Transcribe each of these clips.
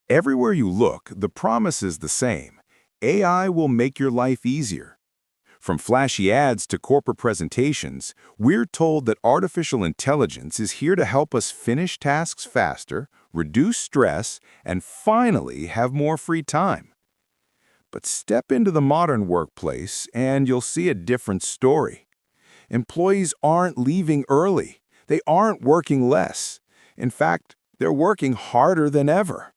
Everywhere you look, the promise is the same. AI will make your life easier. From flashy ads to corporate presentations, we're told that artificial intelligence is here to help us finish tasks faster, reduce stress, and finally have more free time. But step into the modern workplace and you'll see a different story. Employees aren't leaving early. They aren't working less. In fact, they're working harder than ever.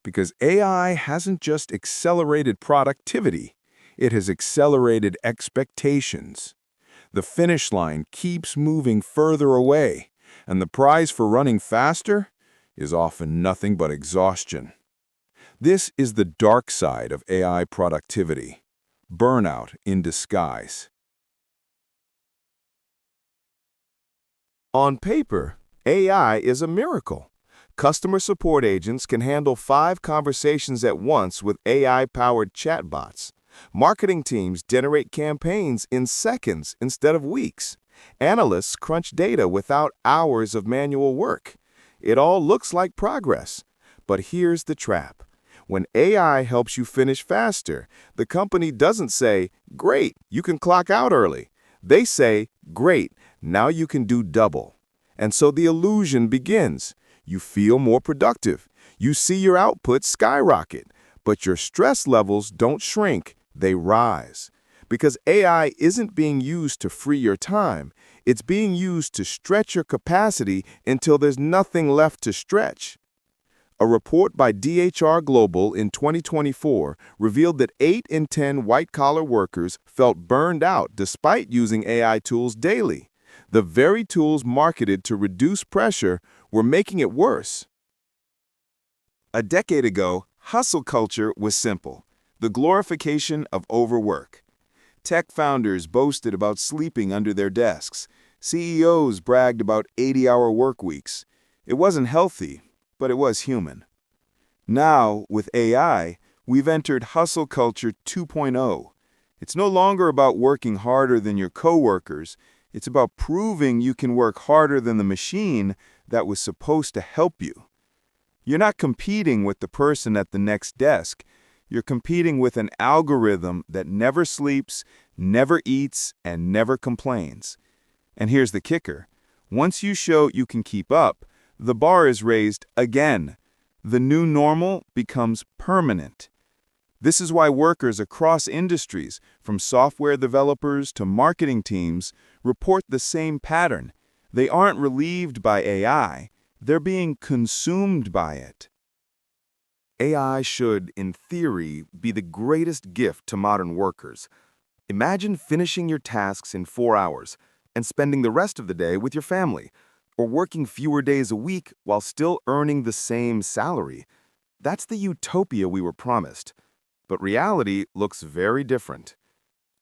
Because AI hasn't just accelerated productivity, it has accelerated expectations. The finish line keeps moving further away, and the prize for running faster is often nothing but exhaustion. This is the dark side of AI productivity. Burnout in disguise. On paper, AI is a miracle. Customer support agents can handle 5 conversations at once with AI-powered chatbots. Marketing teams generate campaigns in seconds instead of weeks. Analysts crunch data without hours of manual work. It all looks like progress. But here's the trap. When AI helps you finish faster, the company doesn't say, "Great, you can clock out early." They say, "Great, now you can do double." And so the illusion begins. You feel more productive. You see your output skyrocket, but your stress levels don't shrink, they rise. Because AI isn't being used to free your time, it's being used to stretch your capacity until there's nothing left to stretch. A report by DHR Global in 2024 revealed that 8 in 10 white-collar workers felt burned out despite using AI tools daily. The very tools marketed to reduce pressure were making it worse. A decade ago, hustle culture was simple: the glorification of overwork. Tech founders boasted about sleeping under their desks. CEOs bragged about 80-hour work weeks. It wasn't healthy, but it was human. Now, with AI, we've entered hustle culture 2.0. It's no longer about working harder than your coworkers. It's about proving you can work harder than the machine that was supposed to help you. You're not competing with the person at the next desk. You're competing with an algorithm that never sleeps, never eats, and never complains. And here's the kicker. Once you show you can keep up, the bar is raised again. The new normal becomes permanent. This is why workers across industries, from software developers to marketing teams, report the same pattern. They aren't relieved by AI, they're being consumed by it. AI should, in theory, be the greatest gift to modern workers. Imagine finishing your tasks in 4 hours and spending the rest of the day with your family, or working fewer days a week while still earning the same salary. That's the utopia we were promised. But reality looks very different.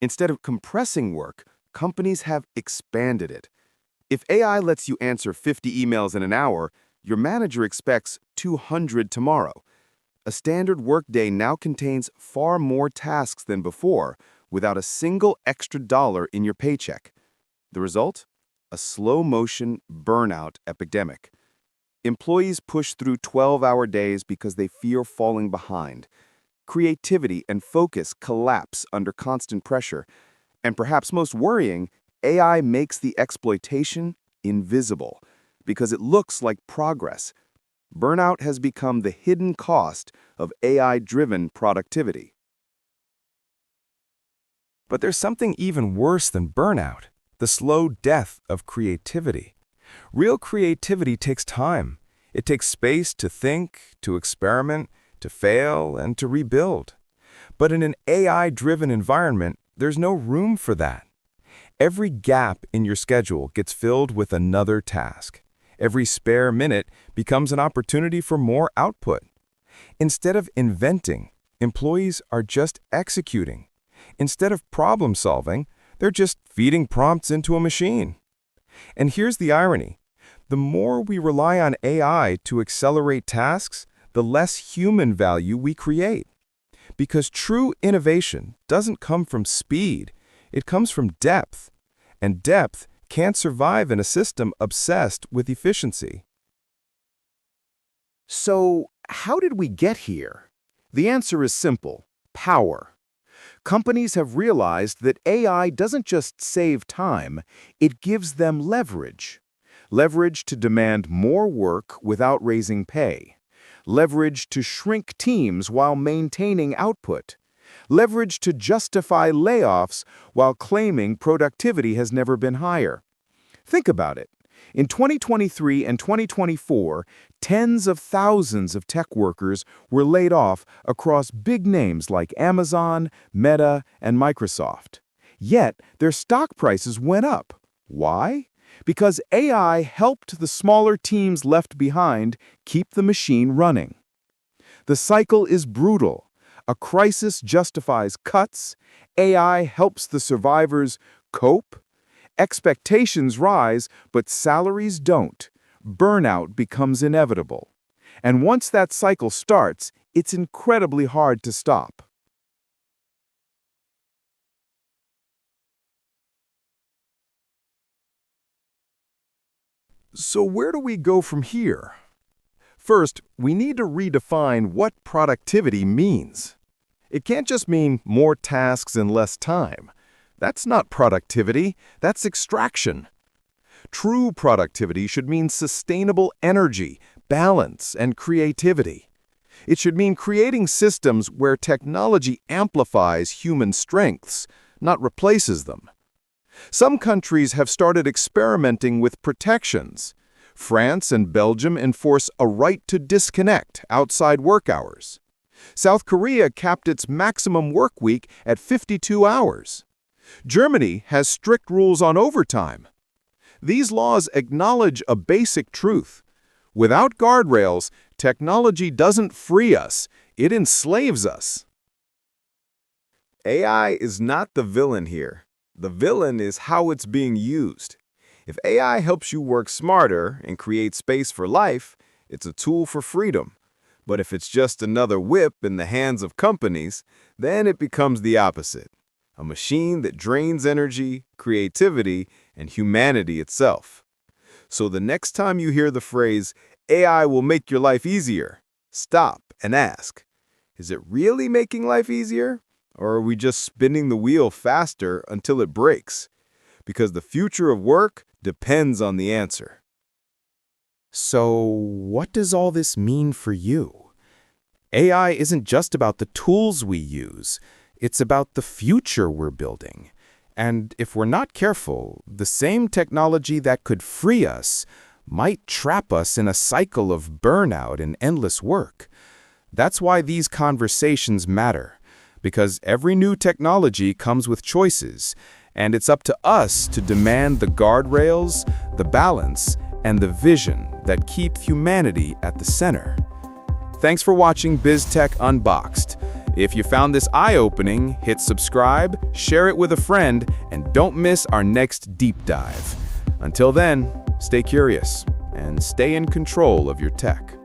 Instead of compressing work, companies have expanded it. If AI lets you answer 50 emails in an hour, your manager expects 200 tomorrow. A standard workday now contains far more tasks than before, without a single extra dollar in your paycheck. The result? A slow-motion burnout epidemic. Employees push through 12-hour days because they fear falling behind. Creativity and focus collapse under constant pressure. And perhaps most worrying, AI makes the exploitation invisible because it looks like progress. Burnout has become the hidden cost of AI-driven productivity. But there's something even worse than burnout: the slow death of creativity. Real creativity takes time. It takes space to think, to experiment, to fail, and to rebuild. But in an AI-driven environment, there's no room for that. Every gap in your schedule gets filled with another task. Every spare minute becomes an opportunity for more output. Instead of inventing, employees are just executing. Instead of problem solving, they're just feeding prompts into a machine. And here's the irony. The more we rely on AI to accelerate tasks, the less human value we create. Because true innovation doesn't come from speed, it comes from depth. And depth can't survive in a system obsessed with efficiency. So, how did we get here? The answer is simple: power. Companies have realized that AI doesn't just save time, it gives them leverage. Leverage to demand more work without raising pay. Leverage to shrink teams while maintaining output. Leverage to justify layoffs while claiming productivity has never been higher. Think about it. In 2023 and 2024, tens of thousands of tech workers were laid off across big names like Amazon, Meta, and Microsoft. Yet, their stock prices went up. Why? Because AI helped the smaller teams left behind keep the machine running. The cycle is brutal. A crisis justifies cuts, AI helps the survivors cope, expectations rise, but salaries don't. Burnout becomes inevitable. And once that cycle starts, it's incredibly hard to stop. So where do we go from here? First, we need to redefine what productivity means. It can't just mean more tasks and less time. That's not productivity, that's extraction. True productivity should mean sustainable energy, balance, and creativity. It should mean creating systems where technology amplifies human strengths, not replaces them. Some countries have started experimenting with protections. France and Belgium enforce a right to disconnect outside work hours. South Korea capped its maximum work week at 52 hours. Germany has strict rules on overtime. These laws acknowledge a basic truth. Without guardrails, technology doesn't free us, it enslaves us. AI is not the villain here. The villain is how it's being used. If AI helps you work smarter and create space for life, it's a tool for freedom. But if it's just another whip in the hands of companies, then it becomes the opposite. A machine that drains energy, creativity, and humanity itself. So the next time you hear the phrase, AI will make your life easier, stop and ask, is it really making life easier? Or are we just spinning the wheel faster until it breaks? Because the future of work depends on the answer. So, what does all this mean for you? AI isn't just about the tools we use, it's about the future we're building. And if we're not careful, the same technology that could free us might trap us in a cycle of burnout and endless work. That's why these conversations matter, because every new technology comes with choices, and it's up to us to demand the guardrails, the balance, and the vision that keep humanity at the center. Thanks for watching BizTech Unboxed. If you found this eye-opening, hit subscribe, share it with a friend, and don't miss our next deep dive. Until then, stay curious and stay in control of your tech.